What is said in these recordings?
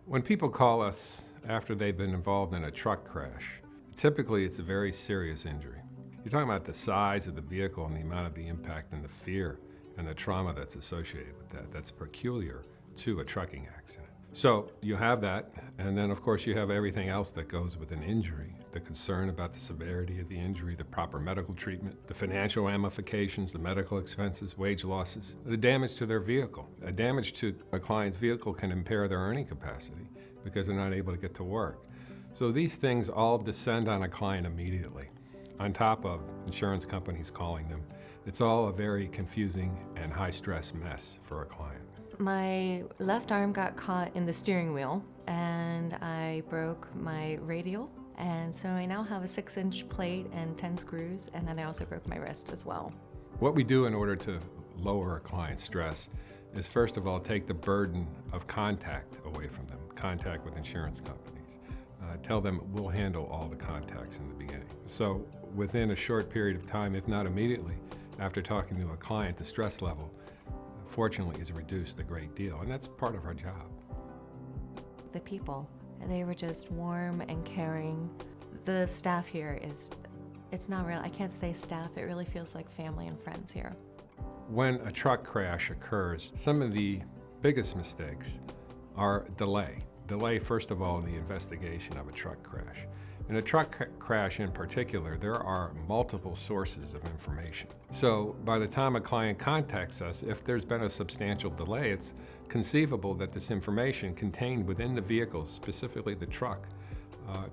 When people call us after they've been involved in a truck crash, typically it's a very serious injury. You're talking about the size of the vehicle and the amount of the impact and the fear and the trauma that's associated with that. That's peculiar to a trucking accident. So you have that, and then of course you have everything else that goes with an injury. The concern about the severity of the injury, the proper medical treatment, the financial ramifications, the medical expenses, wage losses, the damage to their vehicle. A damage to a client's vehicle can impair their earning capacity because they're not able to get to work. So these things all descend on a client immediately, on top of insurance companies calling them. It's all a very confusing and high-stress mess for a client. My left arm got caught in the steering wheel and I broke my radial. And so I now have a 6-inch plate and 10 screws, and then I also broke my wrist as well. What we do in order to lower a client's stress is first of all take the burden of contact away from them, contact with insurance companies. Tell them we'll handle all the contacts in the beginning. So within a short period of time, if not immediately, after talking to a client, the stress level fortunately is reduced a great deal, and that's part of our job. The people, they were just warm and caring. The staff here it's not real, I can't say staff, it really feels like family and friends here. When a truck crash occurs, some of the biggest mistakes are delay. Delay, first of all, in the investigation of a truck crash. In a truck crash in particular, there are multiple sources of information. So by the time a client contacts us, if there's been a substantial delay, it's conceivable that this information contained within the vehicle, specifically the truck,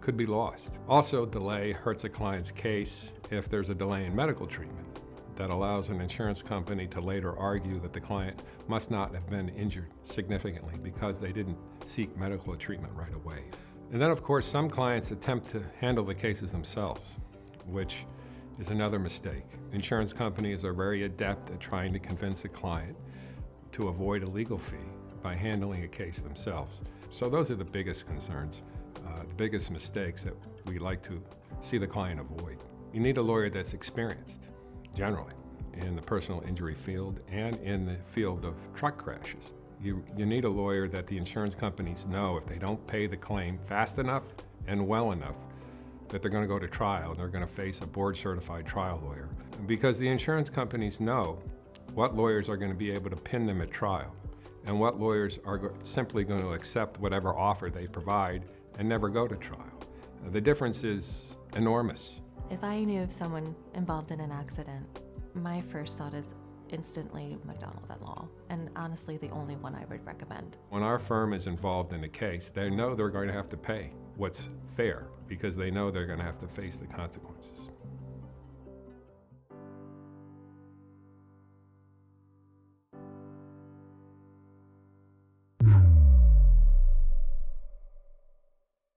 could be lost. Also, delay hurts a client's case if there's a delay in medical treatment that allows an insurance company to later argue that the client must not have been injured significantly because they didn't seek medical treatment right away. And then, of course, some clients attempt to handle the cases themselves, which is another mistake. Insurance companies are very adept at trying to convince a client to avoid a legal fee by handling a case themselves. So those are the biggest concerns, the biggest mistakes that we like to see the client avoid. You need a lawyer that's experienced, generally, in the personal injury field and in the field of truck crashes. You need a lawyer that the insurance companies know if they don't pay the claim fast enough and well enough that they're going to go to trial and they're going to face a board-certified trial lawyer. Because the insurance companies know what lawyers are going to be able to pin them at trial and what lawyers are simply going to accept whatever offer they provide and never go to trial. The difference is enormous. If I knew of someone involved in an accident, my first thought is instantly McDonald At Law, and honestly the only one I would recommend. When our firm is involved in a case, they know they're going to have to pay what's fair because they know they're going to have to face the consequences.